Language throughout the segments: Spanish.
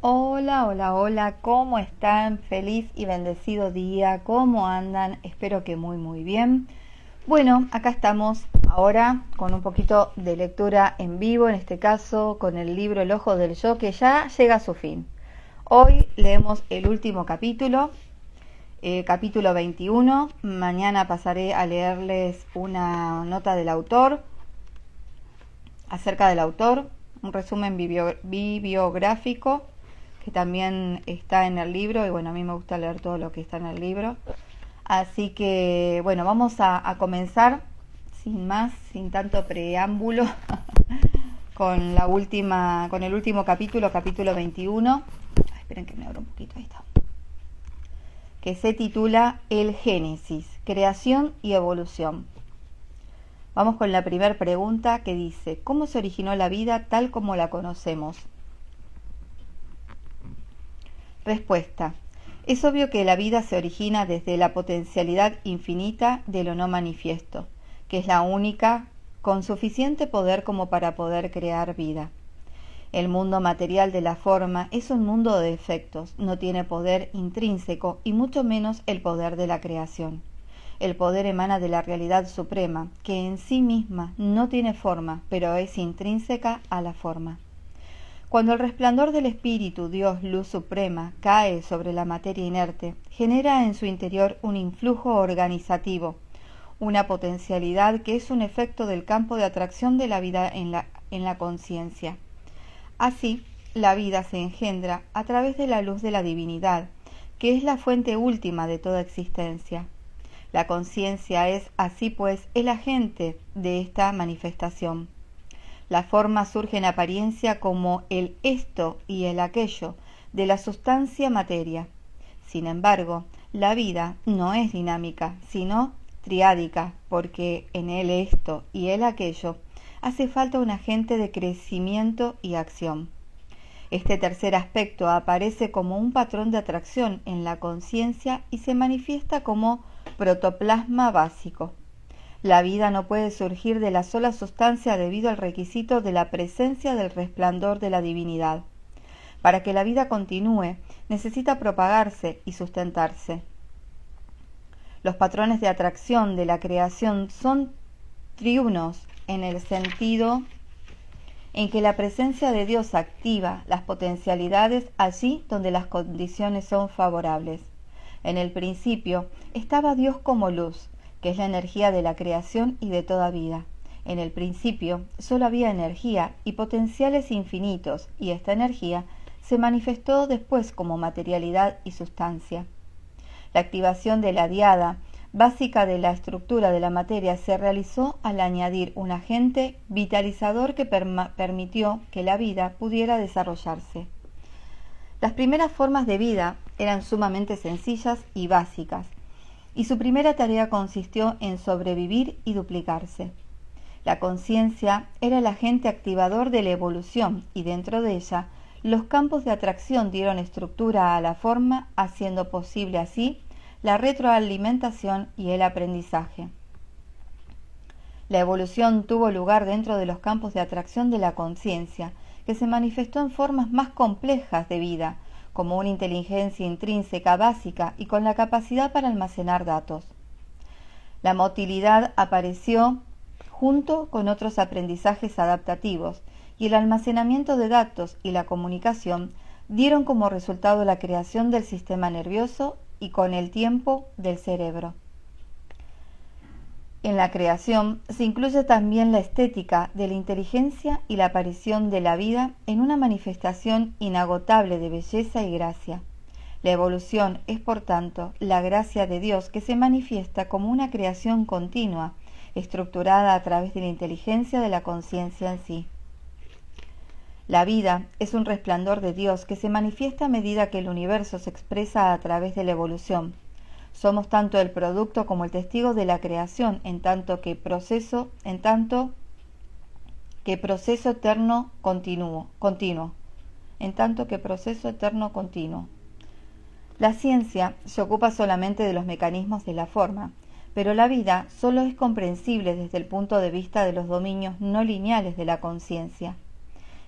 Hola, hola, hola, ¿cómo están? Feliz y bendecido día, ¿cómo andan? Espero que muy bien. Bueno, acá estamos ahora con un poquito de lectura en vivo, en este caso con el libro El Ojo del Yo, que ya llega a su fin. Hoy leemos el último capítulo, capítulo 21. Mañana pasaré a leerles una nota del autor, acerca del autor, un resumen bibliográfico que también está en el libro, y bueno, a mí me gusta leer todo lo que está en el libro. Así que bueno, vamos a comenzar sin más, sin tanto preámbulo, con el último capítulo, capítulo 21. Esperen que me abra un poquito, ahí está. Que se titula El Génesis, creación y evolución. Vamos con la primera pregunta, que dice: ¿cómo se originó la vida tal como la conocemos? Respuesta: es obvio que la vida se origina desde la potencialidad infinita de lo no manifiesto, que es la única con suficiente poder como para poder crear vida. El mundo material de la forma es un mundo de efectos, no tiene poder intrínseco y mucho menos el poder de la creación. El poder emana de la realidad suprema, que en sí misma no tiene forma, pero es intrínseca a la forma. Cuando el resplandor del Espíritu, Dios, luz suprema, cae sobre la materia inerte, genera en su interior un influjo organizativo, una potencialidad que es un efecto del campo de atracción de la vida en la conciencia. Así, la vida se engendra a través de la luz de la divinidad, que es la fuente última de toda existencia. La conciencia es, así pues, el agente de esta manifestación. La forma surge en apariencia como el esto y el aquello de la sustancia materia. Sin embargo, la vida no es dinámica, sino triádica, porque en el esto y el aquello hace falta un agente de crecimiento y acción. Este tercer aspecto aparece como un patrón de atracción en la conciencia y se manifiesta como protoplasma básico. La vida no puede surgir de la sola sustancia debido al requisito de la presencia del resplandor de la divinidad. Para que la vida continúe, necesita propagarse y sustentarse. Los patrones de atracción de la creación son triunos en el sentido en que la presencia de Dios activa las potencialidades allí donde las condiciones son favorables. En el principio estaba Dios como luz, que es la energía de la creación y de toda vida. En el principio solo había energía y potenciales infinitos, y esta energía se manifestó después como materialidad y sustancia. La activación de la diada básica de la estructura de la materia se realizó al añadir un agente vitalizador que permitió que la vida pudiera desarrollarse. Las primeras formas de vida eran sumamente sencillas y básicas, y su primera tarea consistió en sobrevivir y duplicarse. La conciencia era el agente activador de la evolución, y dentro de ella los campos de atracción dieron estructura a la forma, haciendo posible así la retroalimentación y el aprendizaje. La evolución tuvo lugar dentro de los campos de atracción de la conciencia, que se manifestó en formas más complejas de vida, como una inteligencia intrínseca básica y con la capacidad para almacenar datos. La motilidad apareció junto con otros aprendizajes adaptativos, y el almacenamiento de datos y la comunicación dieron como resultado la creación del sistema nervioso y con el tiempo del cerebro. En la creación se incluye también la estética de la inteligencia y la aparición de la vida en una manifestación inagotable de belleza y gracia. La evolución es, por tanto, la gracia de Dios que se manifiesta como una creación continua, estructurada a través de la inteligencia de la conciencia en sí. La vida es un resplandor de Dios que se manifiesta a medida que el universo se expresa a través de la evolución. Somos tanto el producto como el testigo de la creación, en tanto que proceso eterno continuo. La ciencia se ocupa solamente de los mecanismos de la forma, pero la vida solo es comprensible desde el punto de vista de los dominios no lineales de la conciencia.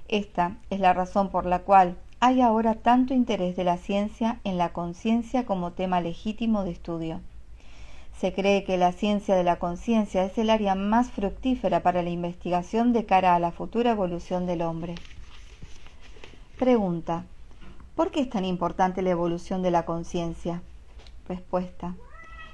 Esta es la razón por la cual hay ahora tanto interés de la ciencia en la conciencia como tema legítimo de estudio. Se cree que la ciencia de la conciencia es el área más fructífera para la investigación de cara a la futura evolución del hombre. Pregunta: ¿por qué es tan importante la evolución de la conciencia? Respuesta: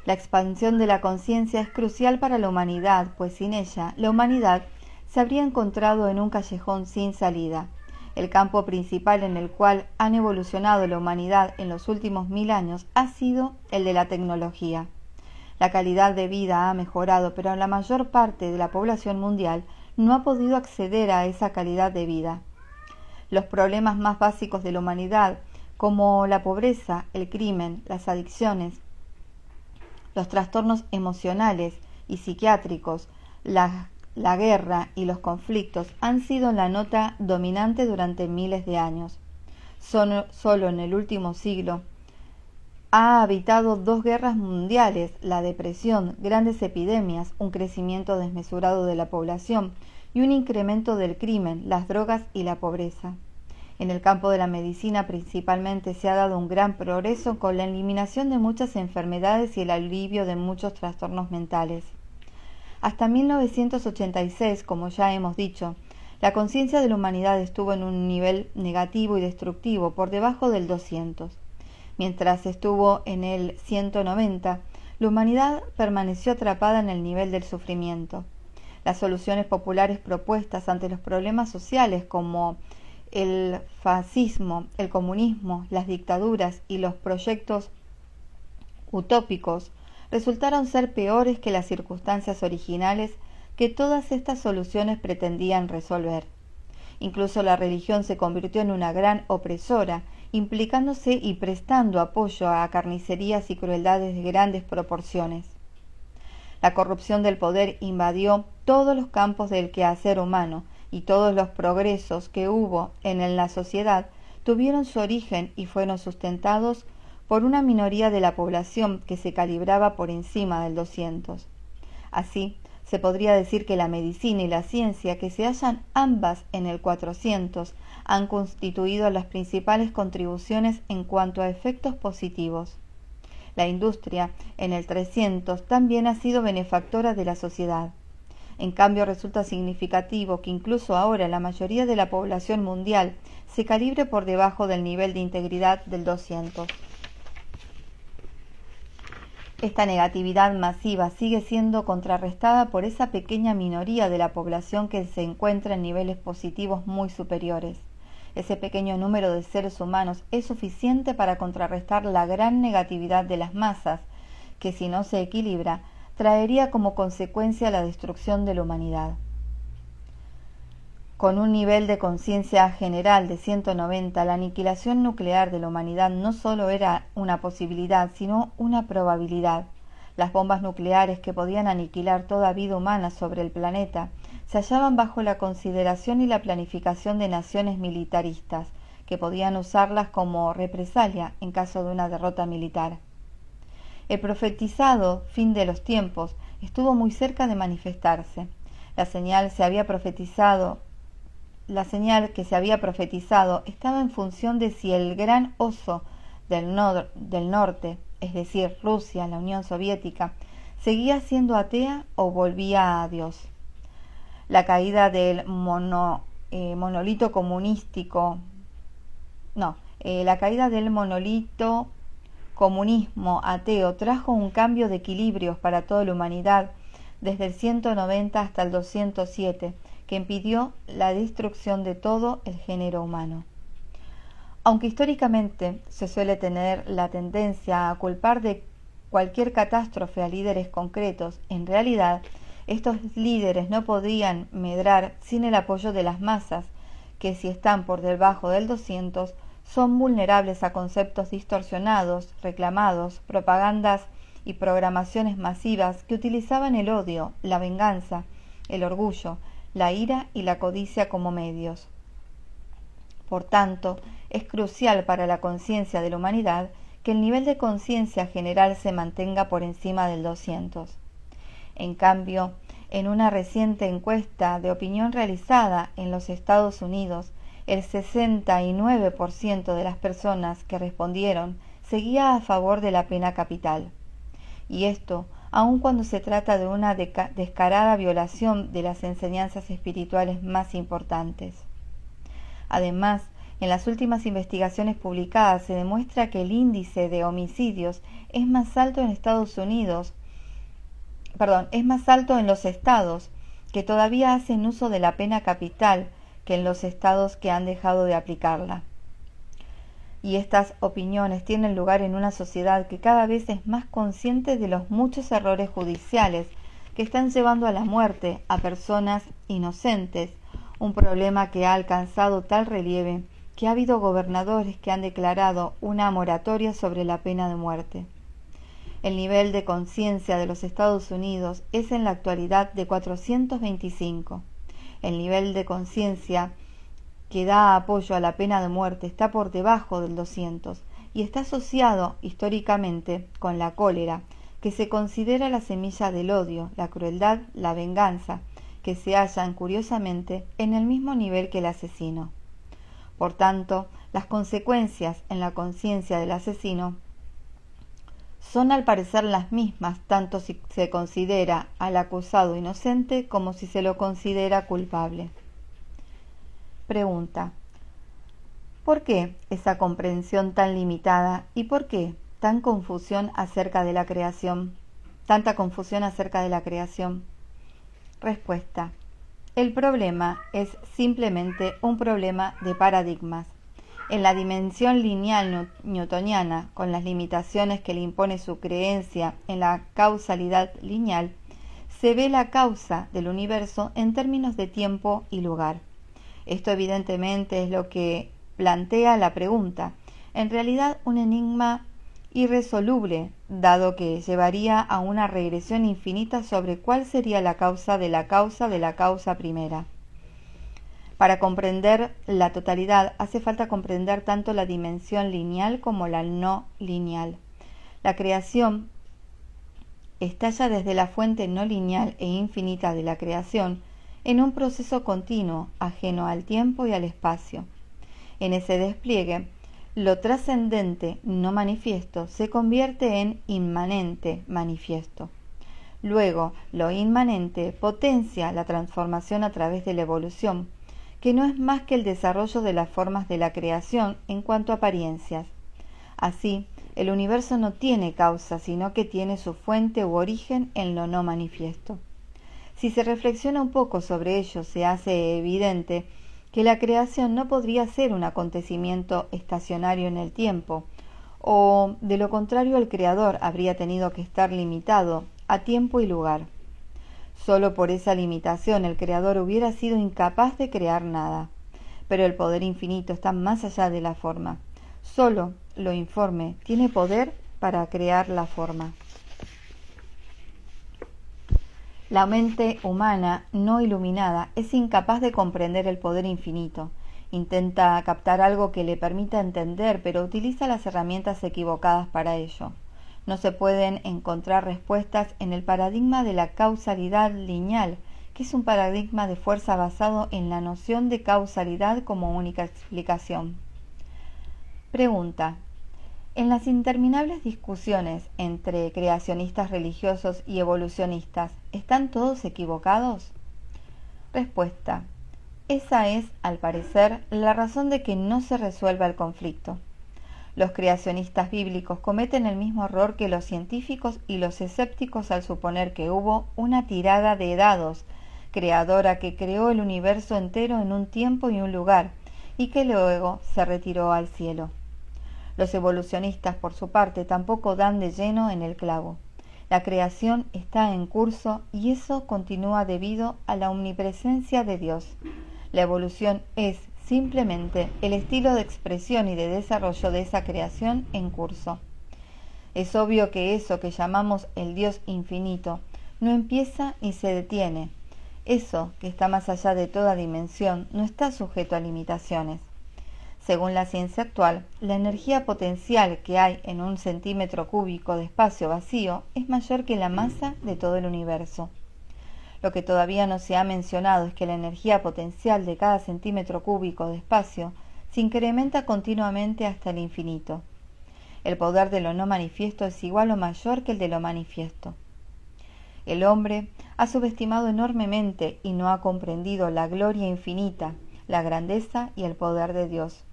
la expansión de la conciencia es crucial para la humanidad, pues sin ella, la humanidad se habría encontrado en un callejón sin salida. El campo principal en el cual han evolucionado la humanidad en los últimos 1000 años ha sido el de la tecnología. La calidad de vida ha mejorado, pero la mayor parte de la población mundial no ha podido acceder a esa calidad de vida. Los problemas más básicos de la humanidad, como la pobreza, el crimen, las adicciones, los trastornos emocionales y psiquiátricos, la guerra y los conflictos han sido la nota dominante durante miles de años. Solo en el último siglo ha habitado 2 guerras mundiales, la depresión, grandes epidemias, un crecimiento desmesurado de la población y un incremento del crimen, las drogas y la pobreza. En el campo de la medicina principalmente se ha dado un gran progreso con la eliminación de muchas enfermedades y el alivio de muchos trastornos mentales. Hasta 1986, como ya hemos dicho, la conciencia de la humanidad estuvo en un nivel negativo y destructivo, por debajo del 200. Mientras estuvo en el 190, la humanidad permaneció atrapada en el nivel del sufrimiento. Las soluciones populares propuestas ante los problemas sociales como el fascismo, el comunismo, las dictaduras y los proyectos utópicos resultaron ser peores que las circunstancias originales que todas estas soluciones pretendían resolver. Incluso la religión se convirtió en una gran opresora, implicándose y prestando apoyo a carnicerías y crueldades de grandes proporciones. La corrupción del poder invadió todos los campos del quehacer humano, y todos los progresos que hubo en la sociedad tuvieron su origen y fueron sustentados por una minoría de la población que se calibraba por encima del 200. Así, se podría decir que la medicina y la ciencia, que se hallan ambas en el 400, han constituido las principales contribuciones en cuanto a efectos positivos. La industria, en el 300, también ha sido benefactora de la sociedad. En cambio, resulta significativo que incluso ahora la mayoría de la población mundial se calibre por debajo del nivel de integridad del 200. Esta negatividad masiva sigue siendo contrarrestada por esa pequeña minoría de la población que se encuentra en niveles positivos muy superiores. Ese pequeño número de seres humanos es suficiente para contrarrestar la gran negatividad de las masas, que si no se equilibra, traería como consecuencia la destrucción de la humanidad. Con un nivel de conciencia general de 190, la aniquilación nuclear de la humanidad no solo era una posibilidad, sino una probabilidad. Las bombas nucleares que podían aniquilar toda vida humana sobre el planeta se hallaban bajo la consideración y la planificación de naciones militaristas, que podían usarlas como represalia en caso de una derrota militar. El profetizado fin de los tiempos estuvo muy cerca de manifestarse. La señal que se había profetizado estaba en función de si el gran oso del norte, es decir, Rusia, la Unión Soviética, seguía siendo atea o volvía a Dios. La caída del monolito comunismo ateo trajo un cambio de equilibrios para toda la humanidad desde el 190 hasta el 207, que impidió la destrucción de todo el género humano. Aunque históricamente se suele tener la tendencia a culpar de cualquier catástrofe a líderes concretos, en realidad estos líderes no podían medrar sin el apoyo de las masas, que si están por debajo del 200 son vulnerables a conceptos distorsionados, reclamados, propagandas y programaciones masivas que utilizaban el odio, la venganza, el orgullo, la ira y la codicia como medios. Por tanto, es crucial para la conciencia de la humanidad que el nivel de conciencia general se mantenga por encima del 200. En cambio, en una reciente encuesta de opinión realizada en los Estados Unidos, el 69% de las personas que respondieron seguía a favor de la pena capital. Y esto, aun cuando se trata de una descarada violación de las enseñanzas espirituales más importantes. Además, en las últimas investigaciones publicadas se demuestra que el índice de homicidios es más alto en los estados que todavía hacen uso de la pena capital que en los estados que han dejado de aplicarla. Y estas opiniones tienen lugar en una sociedad que cada vez es más consciente de los muchos errores judiciales que están llevando a la muerte a personas inocentes, un problema que ha alcanzado tal relieve que ha habido gobernadores que han declarado una moratoria sobre la pena de muerte. El nivel de conciencia de los Estados Unidos es en la actualidad de 425. El nivel de conciencia que da apoyo a la pena de muerte está por debajo del 200 y está asociado históricamente con la cólera, que se considera la semilla del odio, la crueldad, la venganza, que se hallan curiosamente en el mismo nivel que el asesino. Por tanto, las consecuencias en la conciencia del asesino son al parecer las mismas tanto si se considera al acusado inocente como si se lo considera culpable. Pregunta: ¿por qué esa comprensión tan limitada y por qué tanta confusión acerca de la creación? Respuesta: el problema es simplemente un problema de paradigmas. En la dimensión lineal newtoniana, con las limitaciones que le impone su creencia en la causalidad lineal, se ve la causa del universo en términos de tiempo y lugar. Esto evidentemente es lo que plantea la pregunta, en realidad un enigma irresoluble, dado que llevaría a una regresión infinita sobre cuál sería la causa de la causa de la causa primera. Para comprender la totalidad hace falta comprender tanto la dimensión lineal como la no lineal. La creación estalla desde la fuente no lineal e infinita de la creación en un proceso continuo, ajeno al tiempo y al espacio. En ese despliegue, lo trascendente no manifiesto se convierte en inmanente manifiesto. Luego, lo inmanente potencia la transformación a través de la evolución, que no es más que el desarrollo de las formas de la creación en cuanto a apariencias. Así, el universo no tiene causa, sino que tiene su fuente u origen en lo no manifiesto. Si se reflexiona un poco sobre ello, se hace evidente que la creación no podría ser un acontecimiento estacionario en el tiempo, o de lo contrario el creador habría tenido que estar limitado a tiempo y lugar. Solo por esa limitación el creador hubiera sido incapaz de crear nada. Pero el poder infinito está más allá de la forma. Solo lo informe tiene poder para crear la forma. La mente humana no iluminada es incapaz de comprender el poder infinito. Intenta captar algo que le permita entender, pero utiliza las herramientas equivocadas para ello. No se pueden encontrar respuestas en el paradigma de la causalidad lineal, que es un paradigma de fuerza basado en la noción de causalidad como única explicación. Pregunta: en las interminables discusiones entre creacionistas religiosos y evolucionistas, ¿están todos equivocados? Respuesta: esa es, al parecer, la razón de que no se resuelva el conflicto. Los creacionistas bíblicos cometen el mismo error que los científicos y los escépticos al suponer que hubo una tirada de dados creadora que creó el universo entero en un tiempo y un lugar, y que luego se retiró al cielo. Los evolucionistas, por su parte, tampoco dan de lleno en el clavo. La creación está en curso y eso continúa debido a la omnipresencia de Dios. La evolución es simplemente el estilo de expresión y de desarrollo de esa creación en curso. Es obvio que eso que llamamos el Dios infinito no empieza ni se detiene. Eso que está más allá de toda dimensión no está sujeto a limitaciones. Según la ciencia actual, la energía potencial que hay en un centímetro cúbico de espacio vacío es mayor que la masa de todo el universo. Lo que todavía no se ha mencionado es que la energía potencial de cada centímetro cúbico de espacio se incrementa continuamente hasta el infinito. El poder de lo no manifiesto es igual o mayor que el de lo manifiesto. El hombre ha subestimado enormemente y no ha comprendido la gloria infinita, la grandeza y el poder de Dios.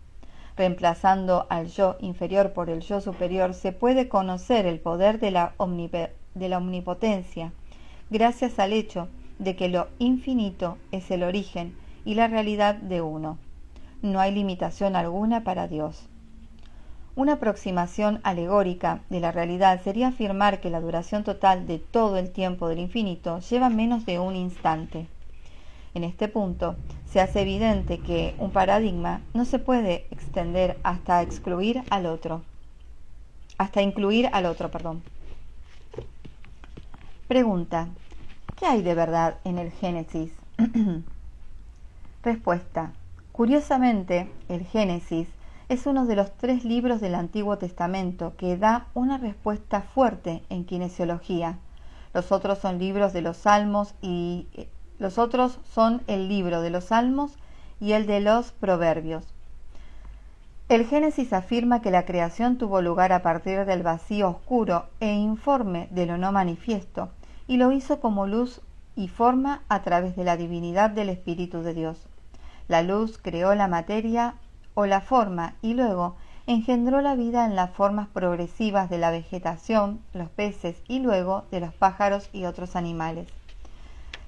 Reemplazando al yo inferior por el yo superior, se puede conocer el poder de la omnipotencia, gracias al hecho de que lo infinito es el origen y la realidad de uno. No hay limitación alguna para Dios. Una aproximación alegórica de la realidad sería afirmar que la duración total de todo el tiempo del infinito lleva menos de un instante. En este punto, se hace evidente que un paradigma no se puede extender hasta incluir al otro. Pregunta: ¿qué hay de verdad en el Génesis? Respuesta: curiosamente, el Génesis es uno de los 3 libros del Antiguo Testamento que da una respuesta fuerte en kinesiología. Los otros son el libro de los Salmos y el de los Proverbios. El Génesis afirma que la creación tuvo lugar a partir del vacío oscuro e informe de lo no manifiesto, y lo hizo como luz y forma a través de la divinidad del Espíritu de Dios. La luz creó la materia o la forma y luego engendró la vida en las formas progresivas de la vegetación, los peces y luego de los pájaros y otros animales.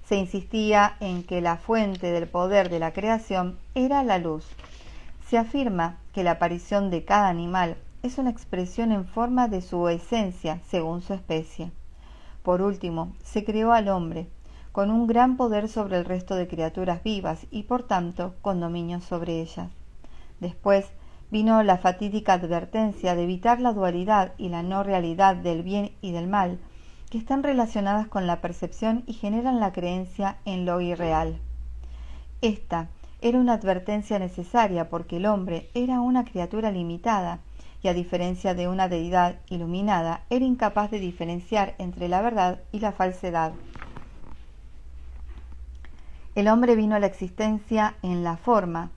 Se insistía en que la fuente del poder de la creación era la luz. Se afirma que la aparición de cada animal es una expresión en forma de su esencia según su especie. Por último, se creó al hombre, con un gran poder sobre el resto de criaturas vivas y por tanto con dominio sobre ellas. Después vino la fatídica advertencia de evitar la dualidad y la no realidad del bien y del mal, que están relacionadas con la percepción y generan la creencia en lo irreal. Esta era una advertencia necesaria porque el hombre era una criatura limitada y, a diferencia de una deidad iluminada, era incapaz de diferenciar entre la verdad y la falsedad. El hombre vino a la existencia en la forma,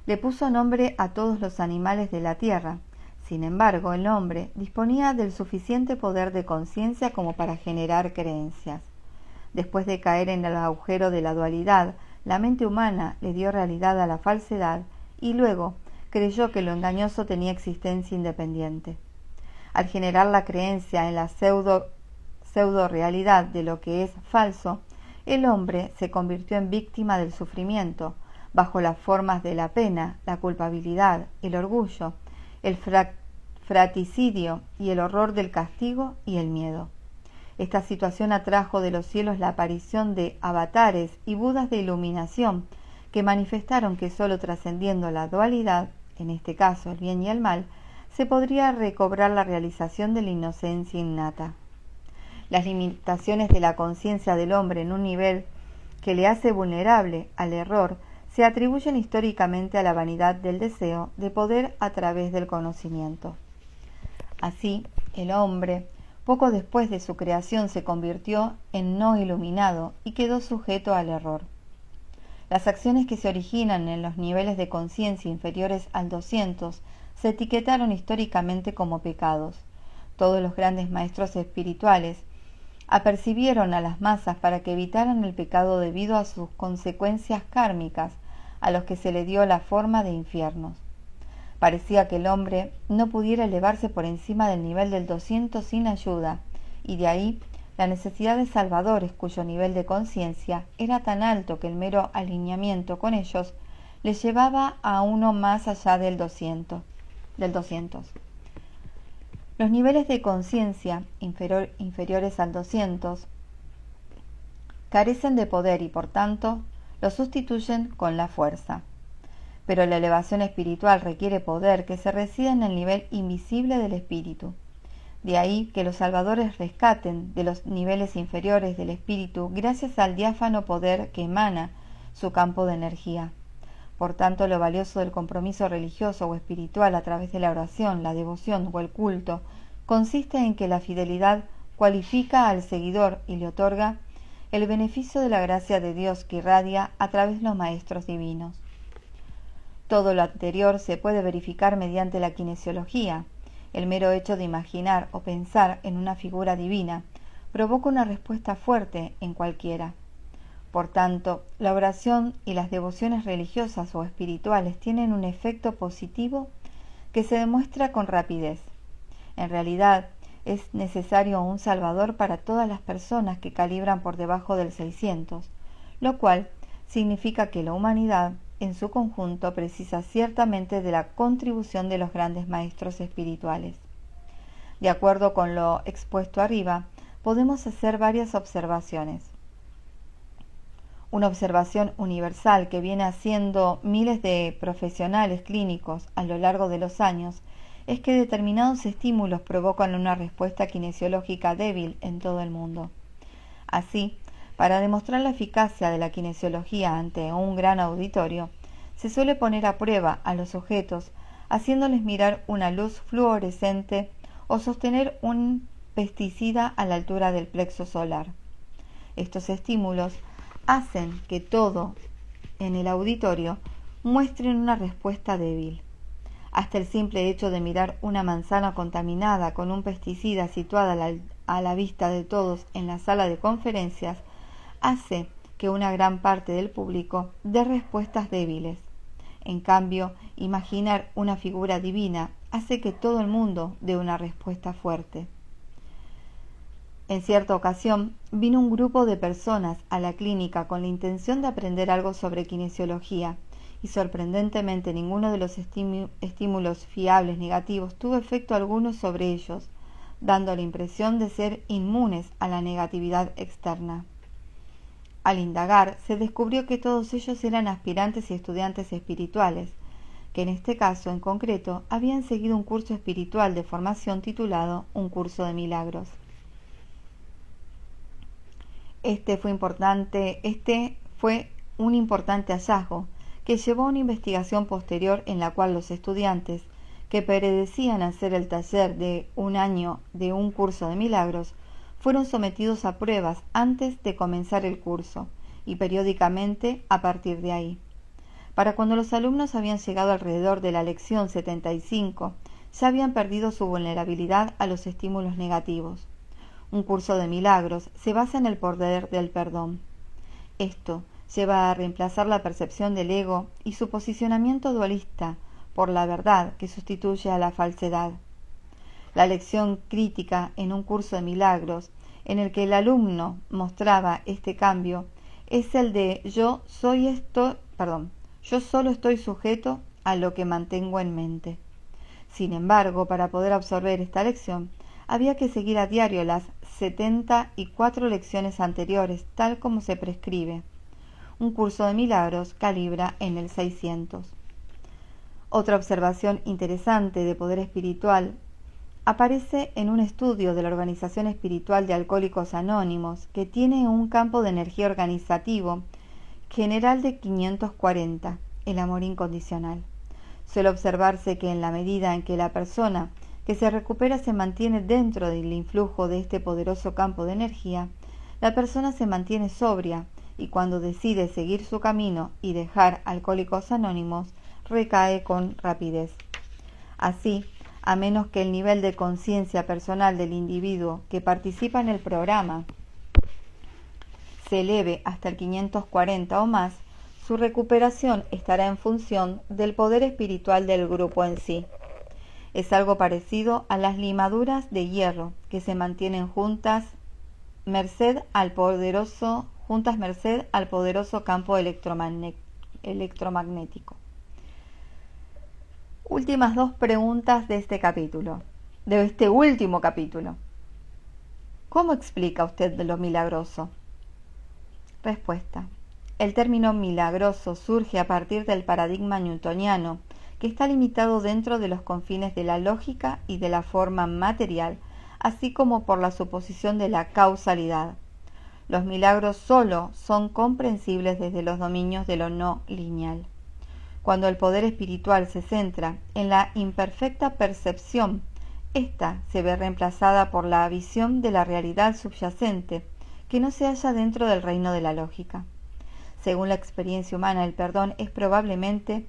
le puso nombre a todos los animales de la tierra. Sin embargo, el hombre disponía del suficiente poder de conciencia como para generar creencias. Después de caer en el agujero de la dualidad, la mente humana le dio realidad a la falsedad y luego creyó que lo engañoso tenía existencia independiente. Al generar la creencia en la pseudo-realidad de lo que es falso, el hombre se convirtió en víctima del sufrimiento, bajo las formas de la pena, la culpabilidad, el orgullo, el fratricidio y el horror del castigo y el miedo. Esta situación atrajo de los cielos la aparición de avatares y budas de iluminación que manifestaron que sólo trascendiendo la dualidad, en este caso el bien y el mal, se podría recobrar la realización de la inocencia innata. Las limitaciones de la conciencia del hombre en un nivel que le hace vulnerable al error se atribuyen históricamente a la vanidad del deseo de poder a través del conocimiento. Así, el hombre, poco después de su creación, se convirtió en no iluminado y quedó sujeto al error. Las acciones que se originan en los niveles de conciencia inferiores al 200 se etiquetaron históricamente como pecados. Todos los grandes maestros espirituales apercibieron a las masas para que evitaran el pecado debido a sus consecuencias kármicas, a los que se le dio la forma de infiernos. Parecía que el hombre no pudiera elevarse por encima del nivel del 200 sin ayuda, y de ahí la necesidad de salvadores cuyo nivel de conciencia era tan alto que el mero alineamiento con ellos les llevaba a uno más allá del 200. Los niveles de conciencia inferiores al 200 carecen de poder y por tanto lo sustituyen con la fuerza. Pero la elevación espiritual requiere poder que se reside en el nivel invisible del espíritu. De ahí que los salvadores rescaten de los niveles inferiores del espíritu gracias al diáfano poder que emana su campo de energía. Por tanto, lo valioso del compromiso religioso o espiritual a través de la oración, la devoción o el culto consiste en que la fidelidad cualifica al seguidor y le otorga el beneficio de la gracia de Dios que irradia a través de los maestros divinos. Todo lo anterior se puede verificar mediante la kinesiología. El mero hecho de imaginar o pensar en una figura divina provoca una respuesta fuerte en cualquiera. Por tanto, la oración y las devociones religiosas o espirituales tienen un efecto positivo que se demuestra con rapidez. En realidad, es necesario un salvador para todas las personas que calibran por debajo del 600, lo cual significa que la humanidad en su conjunto precisa ciertamente de la contribución de los grandes maestros espirituales. De acuerdo con lo expuesto arriba, podemos hacer varias observaciones. Una observación universal que viene haciendo miles de profesionales clínicos a lo largo de los años es que determinados estímulos provocan una respuesta kinesiológica débil en todo el mundo. Así, para demostrar la eficacia de la kinesiología ante un gran auditorio, se suele poner a prueba a los sujetos haciéndoles mirar una luz fluorescente o sostener un pesticida a la altura del plexo solar. Estos estímulos hacen que todo en el auditorio muestre una respuesta débil. Hasta el simple hecho de mirar una manzana contaminada con un pesticida situada a la vista de todos en la sala de conferencias hace que una gran parte del público dé respuestas débiles. En cambio, imaginar una figura divina hace que todo el mundo dé una respuesta fuerte. En cierta ocasión, vino un grupo de personas a la clínica con la intención de aprender algo sobre kinesiología, y sorprendentemente ninguno de los estímulos fiables negativos tuvo efecto alguno sobre ellos, dando la impresión de ser inmunes a la negatividad externa. Al indagar, se descubrió que todos ellos eran aspirantes y estudiantes espirituales, que en este caso en concreto habían seguido un curso espiritual de formación titulado Un curso de milagros. Este fue un importante hallazgo que llevó a una investigación posterior en la cual los estudiantes que predecían hacer el taller de un año de un curso de milagros fueron sometidos a pruebas antes de comenzar el curso y periódicamente a partir de ahí. Para cuando los alumnos habían llegado alrededor de la lección 75, ya habían perdido su vulnerabilidad a los estímulos negativos. Un curso de milagros se basa en el poder del perdón. Esto lleva a reemplazar la percepción del ego y su posicionamiento dualista por la verdad que sustituye a la falsedad. La lección crítica en un curso de milagros, en el que el alumno mostraba este cambio, es el de yo solo estoy sujeto a lo que mantengo en mente. Sin embargo, para poder absorber esta lección, había que seguir a diario las 74 lecciones anteriores, tal como se prescribe. Un curso de milagros calibra en el 600. Otra observación interesante de poder espiritual aparece en un estudio de la Organización Espiritual de Alcohólicos Anónimos, que tiene un campo de energía organizativo general de 540, el amor incondicional. Suele observarse que en la medida en que la persona que se recupera se mantiene dentro del influjo de este poderoso campo de energía, la persona se mantiene sobria y cuando decide seguir su camino y dejar Alcohólicos Anónimos, recae con rapidez. Así, a menos que el nivel de conciencia personal del individuo que participa en el programa se eleve hasta el 540 o más, su recuperación estará en función del poder espiritual del grupo en sí. Es algo parecido a las limaduras de hierro que se mantienen juntas merced al poderoso campo electromagnético. Últimas dos preguntas de este último capítulo. ¿Cómo explica usted lo milagroso? Respuesta. El término milagroso surge a partir del paradigma newtoniano, que está limitado dentro de los confines de la lógica y de la forma material, así como por la suposición de la causalidad. Los milagros solo son comprensibles desde los dominios de lo no lineal. Cuando el poder espiritual se centra en la imperfecta percepción, ésta se ve reemplazada por la visión de la realidad subyacente, que no se halla dentro del reino de la lógica. Según la experiencia humana, el perdón es probablemente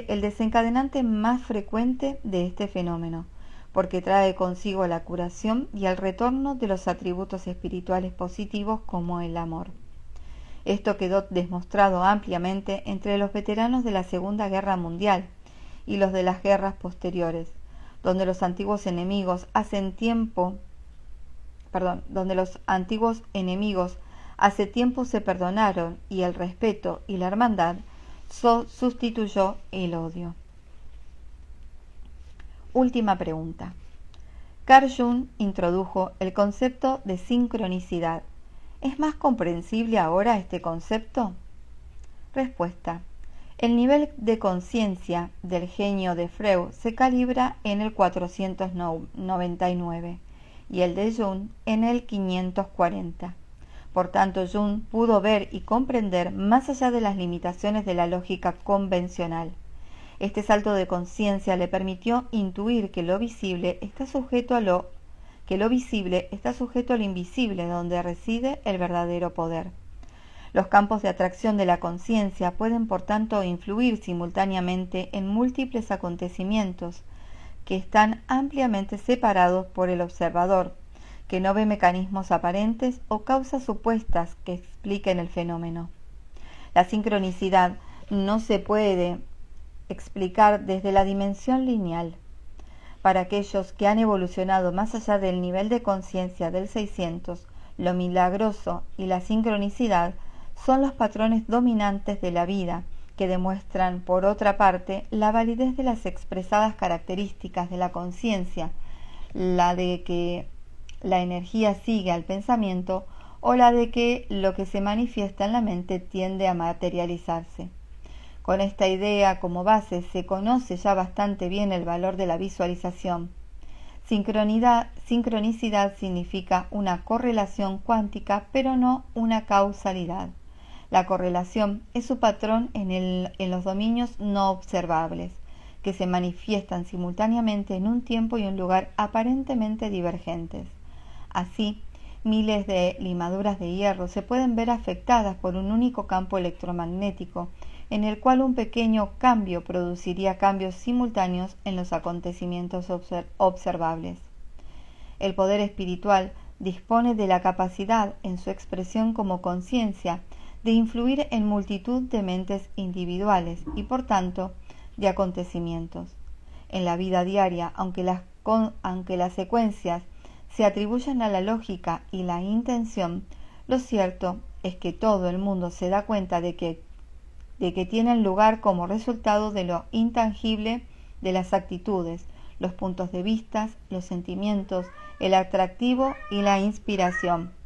el desencadenante más frecuente de este fenómeno, porque trae consigo la curación y el retorno de los atributos espirituales positivos como el amor. Esto quedó demostrado ampliamente entre los veteranos de la Segunda Guerra Mundial y los de las guerras posteriores, donde los antiguos enemigos hace tiempo se perdonaron y el respeto y la hermandad sustituyó el odio. Última pregunta. Carl Jung introdujo el concepto de sincronicidad. ¿Es más comprensible ahora este concepto? Respuesta. El nivel de conciencia del genio de Freud se calibra en el 499 y el de Jung en el 540. Por tanto, Jung pudo ver y comprender más allá de las limitaciones de la lógica convencional. Este salto de conciencia le permitió intuir que lo visible está sujeto a lo invisible, donde reside el verdadero poder. Los campos de atracción de la conciencia pueden, por tanto, influir simultáneamente en múltiples acontecimientos que están ampliamente separados por el observador, que no ve mecanismos aparentes o causas supuestas que expliquen el fenómeno. La sincronicidad no se puede explicar desde la dimensión lineal. Para aquellos que han evolucionado más allá del nivel de conciencia del 600, lo milagroso y la sincronicidad son los patrones dominantes de la vida, que demuestran, por otra parte, la validez de las expresadas características de la conciencia, la de que la energía sigue al pensamiento o la de que lo que se manifiesta en la mente tiende a materializarse. Con esta idea como base se conoce ya bastante bien el valor de la visualización. Sincronicidad significa una correlación cuántica, pero no una causalidad. La correlación es su patrón en los dominios no observables, que se manifiestan simultáneamente en un tiempo y un lugar aparentemente divergentes. Así, miles de limaduras de hierro se pueden ver afectadas por un único campo electromagnético, en el cual un pequeño cambio produciría cambios simultáneos en los acontecimientos observables. El poder espiritual dispone de la capacidad, en su expresión como conciencia, de influir en multitud de mentes individuales y, por tanto, de acontecimientos. En la vida diaria, aunque las secuencias se atribuyen a la lógica y la intención, lo cierto es que todo el mundo se da cuenta de que tienen lugar como resultado de lo intangible de las actitudes, los puntos de vista, los sentimientos, el atractivo y la inspiración.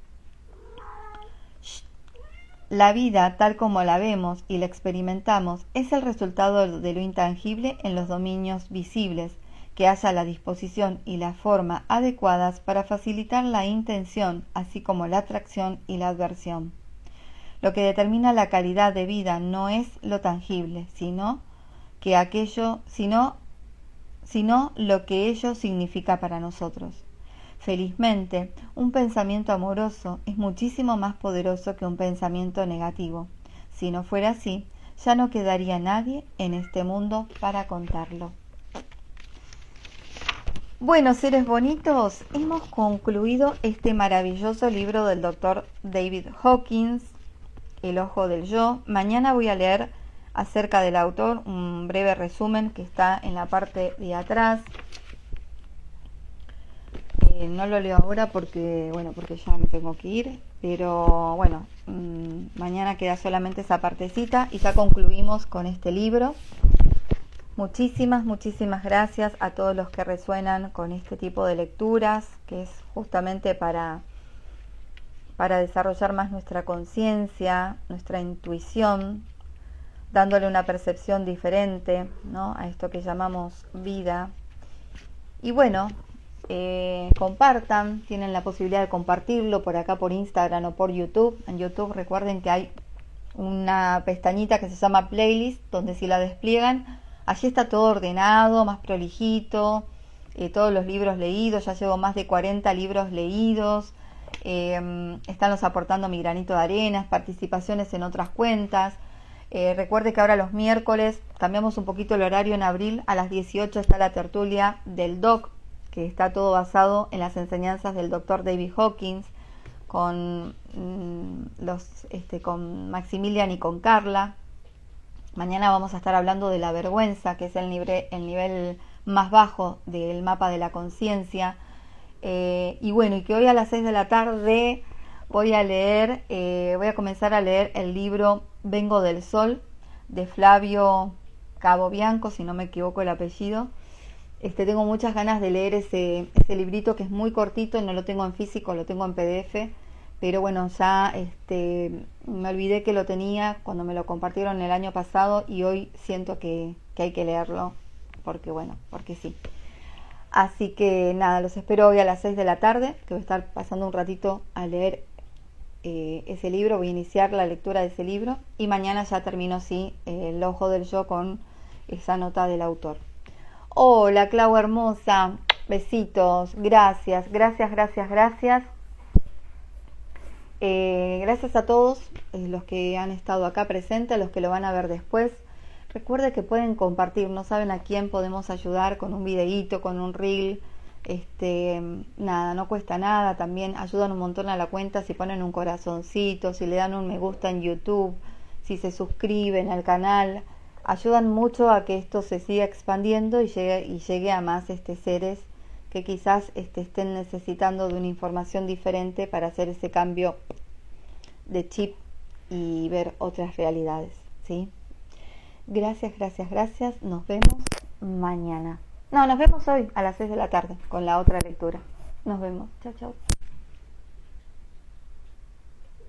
La vida, tal como la vemos y la experimentamos, es el resultado de lo intangible en los dominios visibles, que haya la disposición y la forma adecuadas para facilitar la intención, así como la atracción y la adversión. Lo que determina la calidad de vida no es lo tangible, sino lo que ello significa para nosotros. Felizmente, un pensamiento amoroso es muchísimo más poderoso que un pensamiento negativo. Si no fuera así, ya no quedaría nadie en este mundo para contarlo. Bueno, seres bonitos, hemos concluido este maravilloso libro del Dr. David Hawkins, El ojo del yo. Mañana voy a leer acerca del autor un breve resumen que está en la parte de atrás. No lo leo ahora porque ya me tengo que ir, pero bueno, mañana queda solamente esa partecita y ya concluimos con este libro. Muchísimas gracias a todos los que resuenan con este tipo de lecturas, que es justamente para desarrollar más nuestra conciencia, nuestra intuición, dándole una percepción diferente, ¿no?, a esto que llamamos vida. Y bueno, compartan, tienen la posibilidad de compartirlo por acá, por Instagram o por YouTube. En YouTube recuerden que hay una pestañita que se llama Playlist, donde si la despliegan, allí está todo ordenado, más prolijito, todos los libros leídos, ya llevo más de 40 libros leídos, están los aportando mi granito de arena, participaciones en otras cuentas. Recuerde que ahora los miércoles cambiamos un poquito el horario. En abril a las 18 está la tertulia del Doc, que está todo basado en las enseñanzas del doctor David Hawkins, con con Maximilian y con Carla. Mañana vamos a estar hablando de la vergüenza, que es el nivel más bajo del mapa de la conciencia. Y bueno, y que hoy a las 6 de la tarde voy a comenzar a leer el libro Vengo del Sol, de Flavio Cabobianco, si no me equivoco el apellido. Tengo muchas ganas de leer ese librito, que es muy cortito, no lo tengo en físico, lo tengo en PDF, pero bueno, ya me olvidé que lo tenía cuando me lo compartieron el año pasado, y hoy siento que hay que leerlo, porque sí. Así que nada, los espero hoy a las 6 de la tarde, que voy a estar pasando un ratito a leer ese libro. Voy a iniciar la lectura de ese libro, y mañana ya termino, sí, El Ojo del Yo, con esa nota del autor. Hola, Clau hermosa, besitos, gracias. Gracias a todos los que han estado acá presentes, los que lo van a ver después. Recuerde que pueden compartir, no saben a quién podemos ayudar con un videíto, con un reel. Nada, no cuesta nada. También ayudan un montón a la cuenta si ponen un corazoncito, si le dan un me gusta en YouTube, si se suscriben al canal. Ayudan mucho a que esto se siga expandiendo y llegue a más seres que quizás estén necesitando de una información diferente para hacer ese cambio de chip y ver otras realidades, ¿sí? Gracias. Nos vemos mañana. No, nos vemos hoy a las 6 de la tarde con la otra lectura. Nos vemos. Chao.